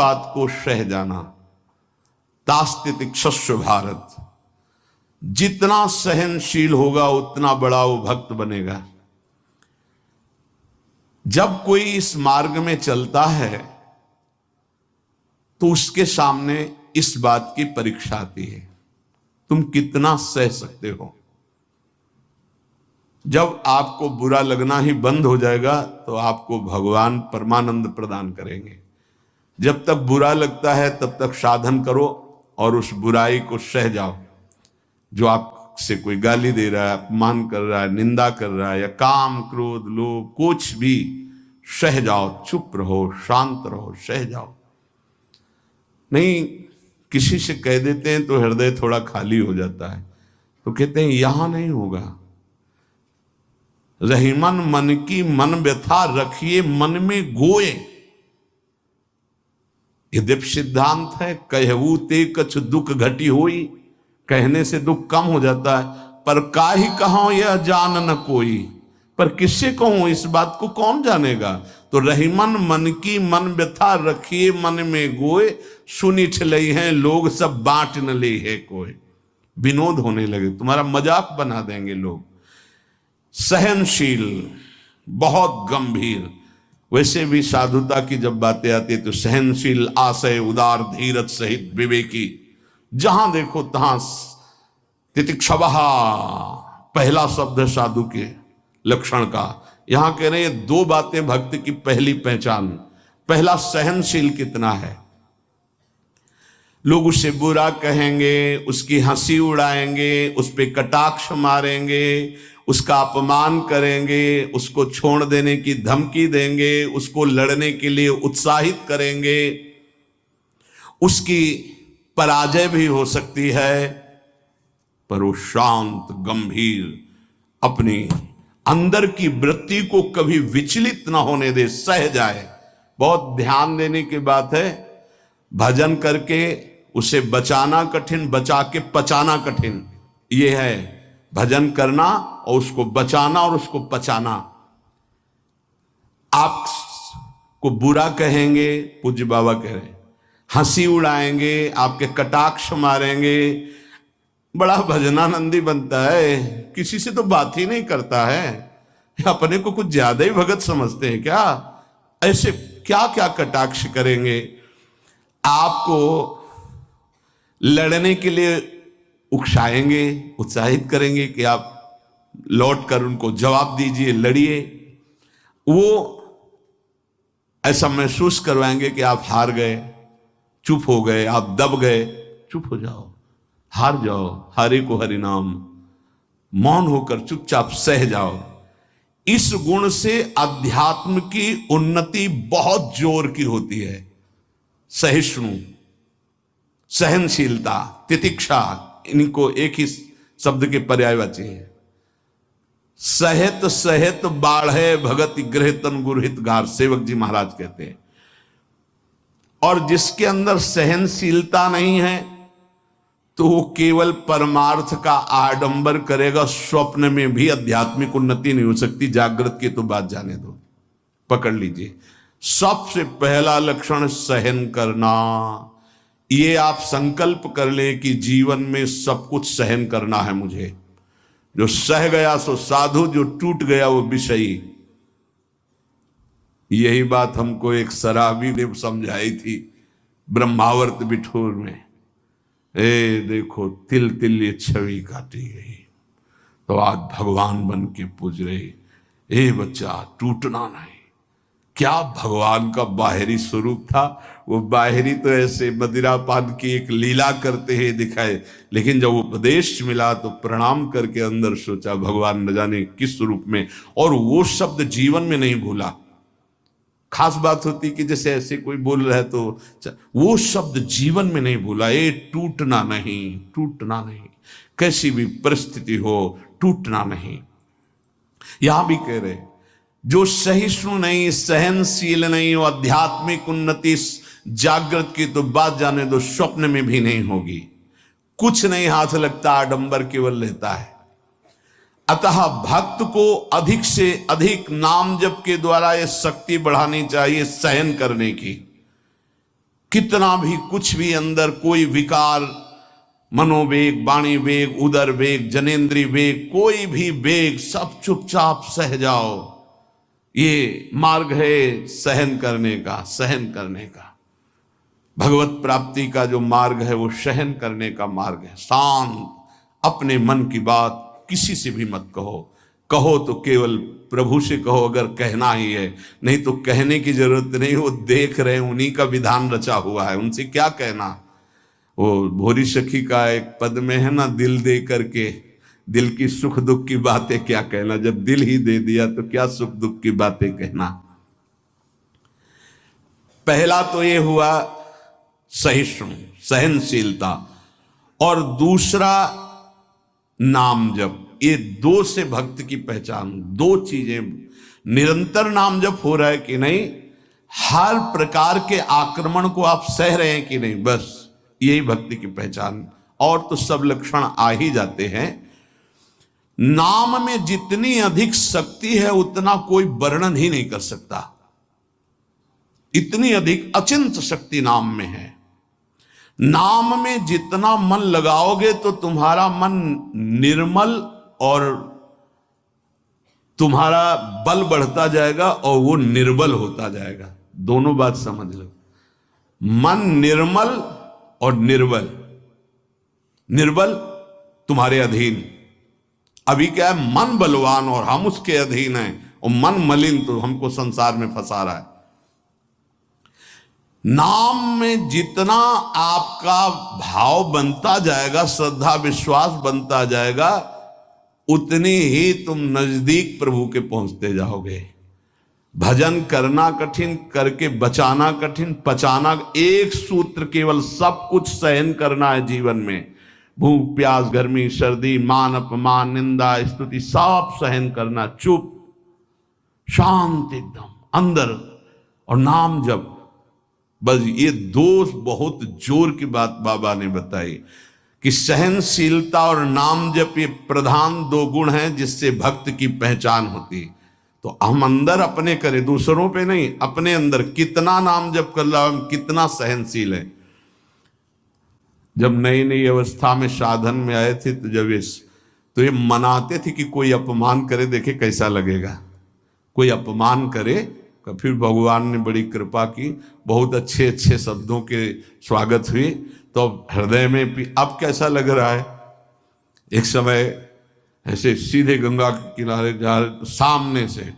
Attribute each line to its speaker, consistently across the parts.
Speaker 1: बात को सह जाना। तास्तितिक्षस्व भारत, जितना सहनशील होगा उतना बड़ा वो भक्त बनेगा। जब कोई इस मार्ग में चलता है तो उसके सामने इस बात की परीक्षा आती है, तुम कितना सह सकते हो। जब आपको बुरा लगना ही बंद हो जाएगा तो आपको भगवान परमानंद प्रदान करेंगे। जब तक बुरा लगता है तब तक साधन करो और उस बुराई को सह जाओ। जो आपसे कोई गाली दे रहा है, अपमान कर रहा है, निंदा कर रहा है, या काम क्रोध लोभ कुछ भी, सह जाओ, चुप रहो, शांत रहो, सह जाओ। नहीं, किसी से कह देते हैं तो हृदय थोड़ा खाली हो जाता है, तो कहते हैं यहां नहीं होगा। रहीमन मन की मन व्यथा रखिए मन में गोए, ये दिव्य सिद्धांत है। कहू ते कछ दुख घटी होई, कहने से दुख कम हो जाता है। पर काहि कहो यह जान न कोई, पर किससे कहूं, इस बात को कौन जानेगा। तो रहीमन मन की मन व्यथा रखिए मन में गोए, सुनी ठलई हैं लोग सब बांट न ले है कोई। विनोद होने लगे, तुम्हारा मजाक बना देंगे लोग। सहनशील, बहुत गंभीर। वैसे भी साधुता की जब बातें आती है तो सहनशील, आशय, उदार, धीरज सहित विवेकी, जहां देखो तहां तितिक्षवः पहला शब्द है साधु के लक्षण का। यहां कह रहे हैं दो बातें भक्त की पहली पहचान। पहला, सहनशील कितना है। लोग उसे बुरा कहेंगे, उसकी हंसी उड़ाएंगे, उस पे कटाक्ष मारेंगे, उसका अपमान करेंगे, उसको छोड़ देने की धमकी देंगे, उसको लड़ने के लिए उत्साहित करेंगे। उसकी पराजय भी हो सकती है, पर वो शांत गंभीर, अपनी अंदर की वृत्ति को कभी विचलित ना होने दे, सह जाए। बहुत ध्यान देने की बात है। भजन करके उसे बचाना कठिन, बचा के पचाना कठिन। ये है भजन करना और उसको बचाना और उसको पचाना। आपको बुरा कहेंगे, पूज्य बाबा कह रहे हैं, हंसी उड़ाएंगे, आपके कटाक्ष मारेंगे, बड़ा भजनानंदी बनता है, किसी से तो बात ही नहीं करता है, अपने को कुछ ज्यादा ही भगत समझते हैं क्या। ऐसे क्या क्या कटाक्ष करेंगे, आपको लड़ने के लिए उकसाएंगे, उत्साहित करेंगे कि आप लौट कर उनको जवाब दीजिए, लड़िए। वो ऐसा महसूस करवाएंगे कि आप हार गए, चुप हो गए, आप दब गए। चुप हो जाओ, हार जाओ, हरि को हरि नाम, मौन होकर चुपचाप सह जाओ। इस गुण से अध्यात्म की उन्नति बहुत जोर की होती है। सहिष्णु, सहनशीलता, तितिक्षा, इनको एक ही शब्द के पर्यायवाची है। सहित सहित बाढ़े भगति गृह तन गुरहित गार, सेवक जी महाराज कहते हैं। और जिसके अंदर सहनशीलता नहीं है तो वो केवल परमार्थ का आडंबर करेगा, स्वप्न में भी आध्यात्मिक उन्नति नहीं हो सकती। जागृत की तो बात जाने दो, पकड़ लीजिए। सबसे पहला लक्षण सहन करना। ये आप संकल्प कर ले कि जीवन में सब कुछ सहन करना है मुझे। जो सह गया सो साधु, जो टूट गया वो विषयी। यही बात हमको एक शराबी ने समझाई थी ब्रह्मावर्त बिठूर में। देखो तिल तिल ये छवि काटी गई तो आज भगवान बन के पूज रही। बच्चा टूटना नहीं। क्या भगवान का बाहरी स्वरूप था। वो बाहरी तो ऐसे मदिरा पान की एक लीला करते हुए दिखाए, लेकिन जब उपदेश मिला तो प्रणाम करके अंदर सोचा भगवान न जाने किस स्वरूप में, और वो शब्द जीवन में नहीं भूला। खास बात होती कि जैसे ऐसे कोई बोल रहा है तो वो शब्द जीवन में नहीं भूला। टूटना नहीं, टूटना नहीं, कैसी भी परिस्थिति हो टूटना नहीं। यहां भी कह रहे जो सहिष्णु नहीं, सहनशील नहीं, वो आध्यात्मिक उन्नति जागृत की तो बात जाने दो, स्वप्न में भी नहीं होगी। कुछ नहीं हाथ लगता, आडंबर केवल रहता है। अतः भक्त को अधिक से अधिक नाम जप के द्वारा ये शक्ति बढ़ानी चाहिए सहन करने की। कितना भी कुछ भी अंदर कोई विकार, मनोवेग, वाणी वेग, उदर वेग, जनेन्द्रीय वेग, कोई भी वेग, सब चुपचाप सह जाओ। ये मार्ग है सहन करने का, सहन करने का। भगवत प्राप्ति का जो मार्ग है वो सहन करने का मार्ग है। शांत, अपने मन की बात किसी से भी मत कहो। कहो तो केवल प्रभु से कहो, अगर कहना ही है, नहीं तो कहने की जरूरत नहीं, वो देख रहे हैं, उन्हीं का विधान रचा हुआ है, उनसे क्या कहना। वो भोरी सखी का एक पद में है ना, दिल दे करके दिल की सुख दुख की बातें क्या कहना, जब दिल ही दे दिया तो क्या सुख दुख की बातें कहना। पहला तो ये हुआ सहिष्णु, सहनशीलता, और दूसरा नाम जप। ये दो से भक्त की पहचान, दो चीजें। निरंतर नाम जप हो रहा है कि नहीं, हर प्रकार के आक्रमण को आप सह रहे हैं कि नहीं, बस यही भक्ति की पहचान। और तो सब लक्षण आ ही जाते हैं। नाम में जितनी अधिक शक्ति है उतना कोई वर्णन ही नहीं कर सकता। इतनी अधिक अचिंत शक्ति नाम में है। नाम में जितना मन लगाओगे तो तुम्हारा मन निर्मल और तुम्हारा बल बढ़ता जाएगा और वो निर्बल होता जाएगा। दोनों बात समझ लो, मन निर्मल और निर्बल। निर्बल तुम्हारे अधीन। अभी क्या है, मन बलवान और हम उसके अधीन हैं, और मन मलिन तो हमको संसार में फंसा रहा है। नाम में जितना आपका भाव बनता जाएगा, श्रद्धा विश्वास बनता जाएगा, उतनी ही तुम नजदीक प्रभु के पहुंचते जाओगे। भजन करना कठिन, करके बचाना कठिन, पचाना एक सूत्र केवल, सब कुछ सहन करना है जीवन में। भूख प्यास गर्मी सर्दी मान अपमान निंदा स्तुति सब सहन करना, चुप शांत एकदम अंदर, और नाम जप। बस ये दो बहुत जोर की बात बाबा ने बताई कि सहनशीलता और नाम जप ये प्रधान दो गुण हैं जिससे भक्त की पहचान होती। तो हम अंदर अपने करें, दूसरों पे नहीं, अपने अंदर कितना नाम जप कर रहा, हम कितना सहनशील है। जब नई नई अवस्था में साधन में आए थे तो ये मनाते थे कि कोई अपमान करे, देखे कैसा लगेगा। कोई अपमान करे, फिर भगवान ने बड़ी कृपा की, बहुत अच्छे अच्छे शब्दों के स्वागत हुई, तो हृदय में भी अब कैसा लग रहा है। एक समय ऐसे सीधे गंगा के किनारे जा रहे तो सामने से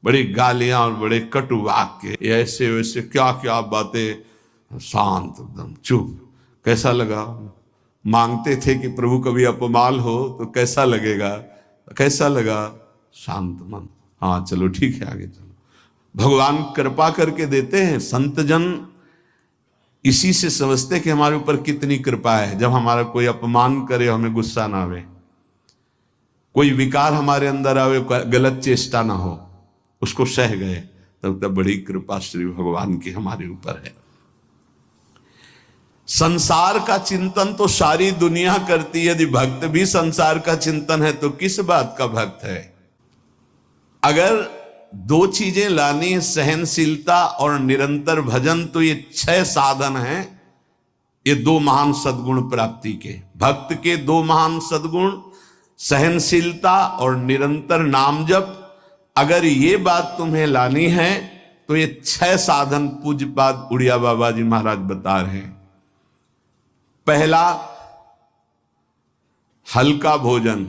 Speaker 1: बड़ी गालियां और बड़े कटु वाक्य, ऐसे वैसे क्या क्या बातें, शांत एकदम चुप। कैसा लगा। मांगते थे कि प्रभु कभी अपमान हो तो कैसा लगेगा, कैसा लगा, शांत मन, हाँ चलो ठीक है आगे चलो। भगवान कृपा करके देते हैं। संत जन इसी से समझते कि हमारे ऊपर कितनी कृपा है। जब हमारा कोई अपमान करे हमें गुस्सा ना आवे, कोई विकार हमारे अंदर आवे, गलत चेष्टा ना हो, उसको सह गए, तब बड़ी कृपा श्री भगवान की हमारे ऊपर है। संसार का चिंतन तो सारी दुनिया करती है, यदि भक्त भी संसार का चिंतन है तो किस बात का भक्त है। अगर दो चीजें लानी है, सहनशीलता और निरंतर भजन, तो ये 6 साधन हैं। ये 2 महान सद्गुण प्राप्ति के, भक्त के 2 महान सद्गुण, सहनशीलता और निरंतर नाम जप। अगर ये बात तुम्हें लानी है तो ये 6 साधन पूज्यपाद उड़िया बाबा जी महाराज बता रहे हैं। पहला, हल्का भोजन।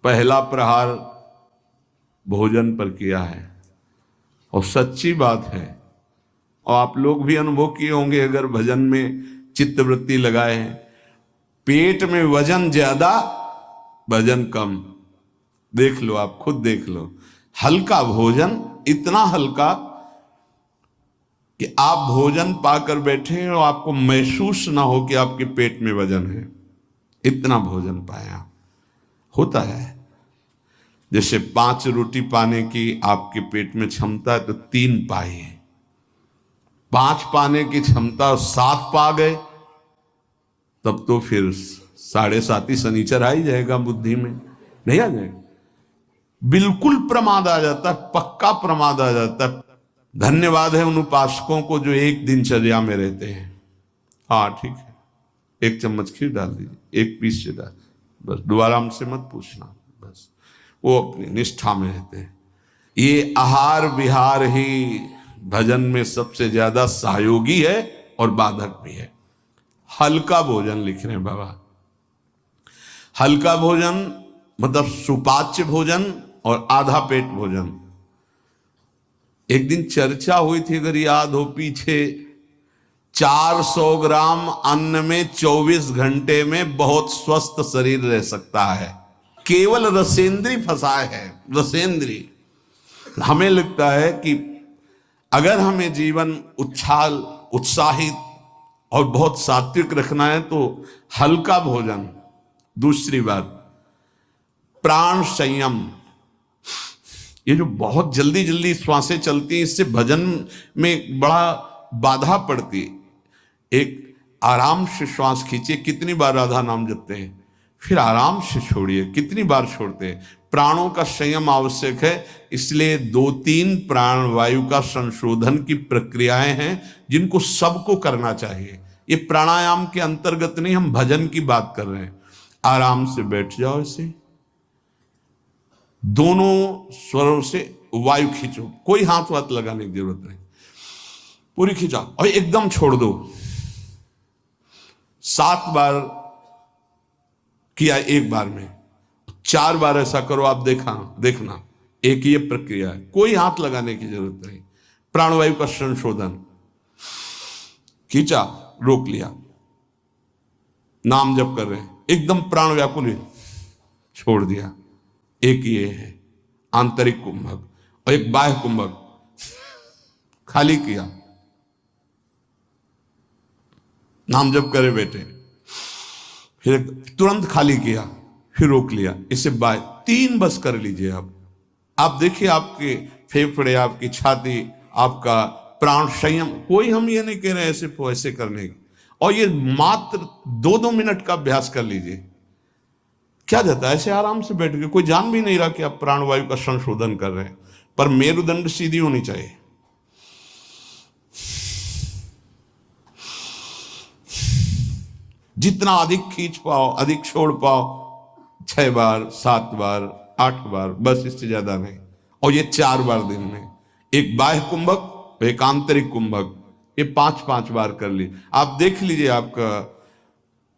Speaker 1: पहला प्रहार भोजन पर किया है, और सच्ची बात है, और आप लोग भी अनुभव किए होंगे अगर भजन में चित्तवृत्ति लगाए हैं। पेट में वजन ज्यादा, भजन कम। देख लो, आप खुद देख लो। हल्का भोजन, इतना हल्का कि आप भोजन पाकर बैठे और आपको महसूस ना हो कि आपके पेट में वजन है, इतना भोजन पाया। होता है जैसे 5 रोटी पाने की आपके पेट में क्षमता है तो 3 पाए, 5 पाने की क्षमता 7 पा गए, तब तो फिर 7.5 ही शनिचर आ ही जाएगा बुद्धि में, नहीं आ जाएगा। बिल्कुल प्रमाद आ जाता है, पक्का प्रमाद आ जाता है। धन्यवाद है उन उपासकों को जो एक दिनचर्या में रहते हैं। हाँ ठीक है, 1 चम्मच खीर डाल दीजिए, 1 पीस से डाल, बस दोबारा हमसे मत पूछना, बस वो अपनी निष्ठा में रहते हैं। ये आहार विहार ही भजन में सबसे ज्यादा सहयोगी है और बाधक भी है। हल्का भोजन लिख रहे हैं बाबा, हल्का भोजन मतलब सुपाच्य भोजन और आधा पेट भोजन। एक दिन चर्चा हुई थी, अगर याद हो पीछे, 400 ग्राम अन्न में 24 घंटे में बहुत स्वस्थ शरीर रह सकता है। केवल रसेंद्री फंसाए है, रसेंद्री। हमें लगता है कि अगर हमें जीवन उछाल उत्साहित और बहुत सात्विक रखना है तो हल्का भोजन। दूसरी बात, प्राण संयम। ये जो बहुत जल्दी जल्दी श्वासें चलती हैं, इससे भजन में बड़ा बाधा पड़ती है। एक आराम से श्वास खींचिए, कितनी बार राधा नाम जपते हैं, फिर आराम से छोड़िए, कितनी बार छोड़ते हैं। प्राणों का संयम आवश्यक है, इसलिए 2-3 प्राण वायु का संशोधन की प्रक्रियाएं हैं जिनको सबको करना चाहिए। ये प्राणायाम के अंतर्गत नहीं, हम भजन की बात कर रहे हैं। आराम से बैठ जाओ, ऐसे दोनों स्वरों से वायु खींचो, कोई हाथ वाथ लगाने की जरूरत नहीं, पूरी खींचा और एकदम छोड़ दो। 7 बार किया एक बार में, 4 बार ऐसा करो, आप देखना एक ये प्रक्रिया है, कोई हाथ लगाने की जरूरत नहीं। प्राणवायु का संशोधन, खींचा, रोक लिया, नाम जप कर रहे हैं, एकदम प्राण व्याकुल, छोड़ दिया। एक ये है आंतरिक कुंभक और एक बाह्य कुंभक, खाली किया, नाम जप करे बैठे, फिर तुरंत खाली किया, फिर रोक लिया, इसे बाह्य 3 बस कर लीजिए। आप देखिए आपके फेफड़े, आपकी छाती, आपका प्राण संयम। कोई हम ये नहीं कह रहे ऐसे ऐसे करने की, और ये मात्र 2-2 मिनट का अभ्यास कर लीजिए। क्या जाता है ऐसे आराम से बैठ के, कोई जान भी नहीं रहा कि आप प्राणवायु का संशोधन कर रहे हैं। पर मेरुदंड सीधी होनी चाहिए। जितना अधिक खींच पाओ, अधिक छोड़ पाओ, 6 बार, 7 बार, 8 बार, बस, इससे ज्यादा नहीं। और ये 4 बार दिन में, एक बाह्य कुंभक, एक आंतरिक कुंभक, ये 5-5 बार कर ली। आप देख लीजिए आपका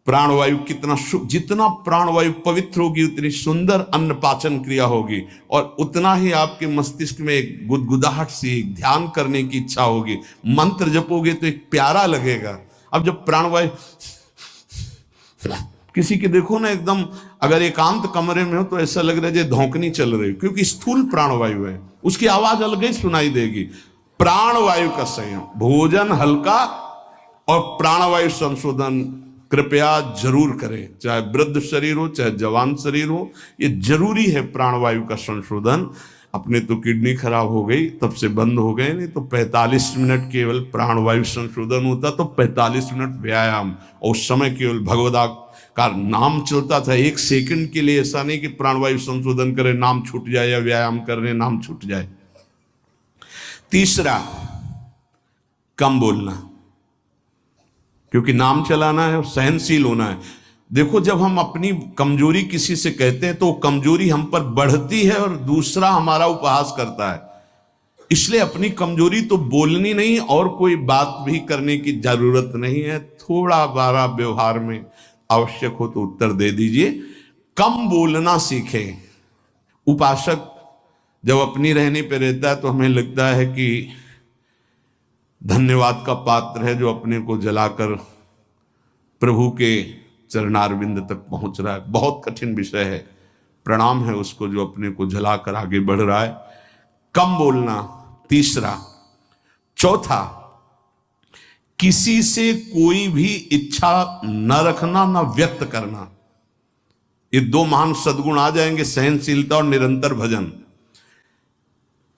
Speaker 1: प्राणवायु कितना, जितना प्राणवायु पवित्र होगी उतनी सुंदर अन्न पाचन क्रिया होगी, और उतना ही आपके मस्तिष्क में एक गुदगुदाहट सी, एक ध्यान करने की इच्छा होगी। मंत्र जपोगे तो एक प्यारा लगेगा। अब जब प्राणवायु किसी के देखो ना, एकदम अगर एकांत कमरे में हो तो ऐसा लग रहा है जैसे धौंकनी चल रही, क्योंकि स्थूल प्राणवायु है, उसकी आवाज अलग ही सुनाई देगी। प्राणवायु का संयम, भोजन हल्का और प्राणवायु संशोधन कृपया जरूर करें, चाहे वृद्ध शरीर हो चाहे जवान शरीर हो, ये जरूरी है प्राणवायु का संशोधन। अपने तो किडनी खराब हो गई, तब से बंद हो गए, नहीं तो 45 मिनट केवल प्राणवायु संशोधन होता, तो 45 मिनट व्यायाम, और उस समय केवल भगवदा का नाम चलता था। 1 सेकंड के लिए ऐसा नहीं कि प्राणवायु संशोधन करें, नाम छूट जाए, या व्यायाम कर रहे नाम छूट जाए। तीसरा, कम बोलना, क्योंकि नाम चलाना है और सहनशील होना है। देखो, जब हम अपनी कमजोरी किसी से कहते हैं तो कमजोरी हम पर बढ़ती है और दूसरा हमारा उपहास करता है। इसलिए अपनी कमजोरी तो बोलनी नहीं, और कोई बात भी करने की जरूरत नहीं है। थोड़ा बारा व्यवहार में आवश्यक हो तो उत्तर दे दीजिए, कम बोलना सीखें। उपासक जब अपनी रहने पे रहता है तो हमें लगता है कि धन्यवाद का पात्र है, जो अपने को जलाकर प्रभु के चरणारविंद तक पहुंच रहा है। बहुत कठिन विषय है, प्रणाम है उसको जो अपने को जलाकर आगे बढ़ रहा है। कम बोलना, तीसरा। चौथा, किसी से कोई भी इच्छा न रखना, न व्यक्त करना। ये 2 महान सद्गुण आ जाएंगे, सहनशीलता और निरंतर भजन।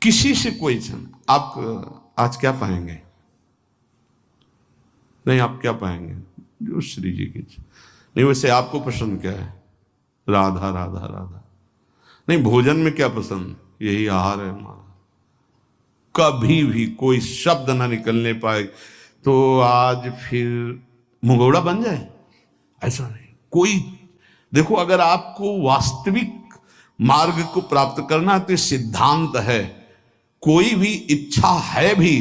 Speaker 1: किसी से कोई इच्छा, आप आज क्या पाएंगे? नहीं, आप क्या पाएंगे? जो श्री जी की इच्छा। नहीं, वैसे आपको पसंद क्या है? राधा राधा राधा। नहीं, भोजन में क्या पसंद? यही आहार है हमारा। कभी भी कोई शब्द ना निकलने पाए तो आज फिर मुंगोड़ा बन जाए, ऐसा नहीं। कोई देखो, अगर आपको वास्तविक मार्ग को प्राप्त करना है तो सिद्धांत है, कोई भी इच्छा है भी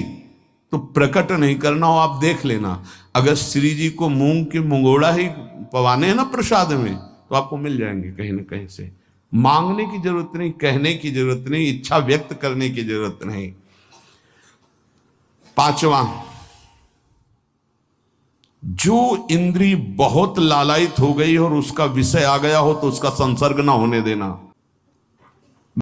Speaker 1: तो प्रकट नहीं करना हो। आप देख लेना, अगर श्री जी को मूंग के मुंगोड़ा ही पवाने हैं ना प्रसाद में, तो आपको मिल जाएंगे कहीं ना कहीं से। मांगने की जरूरत नहीं, कहने की जरूरत नहीं, इच्छा व्यक्त करने की जरूरत नहीं। पांचवा, जो इंद्री बहुत लालायित हो गई और उसका विषय आ गया हो तो उसका संसर्ग ना होने देना।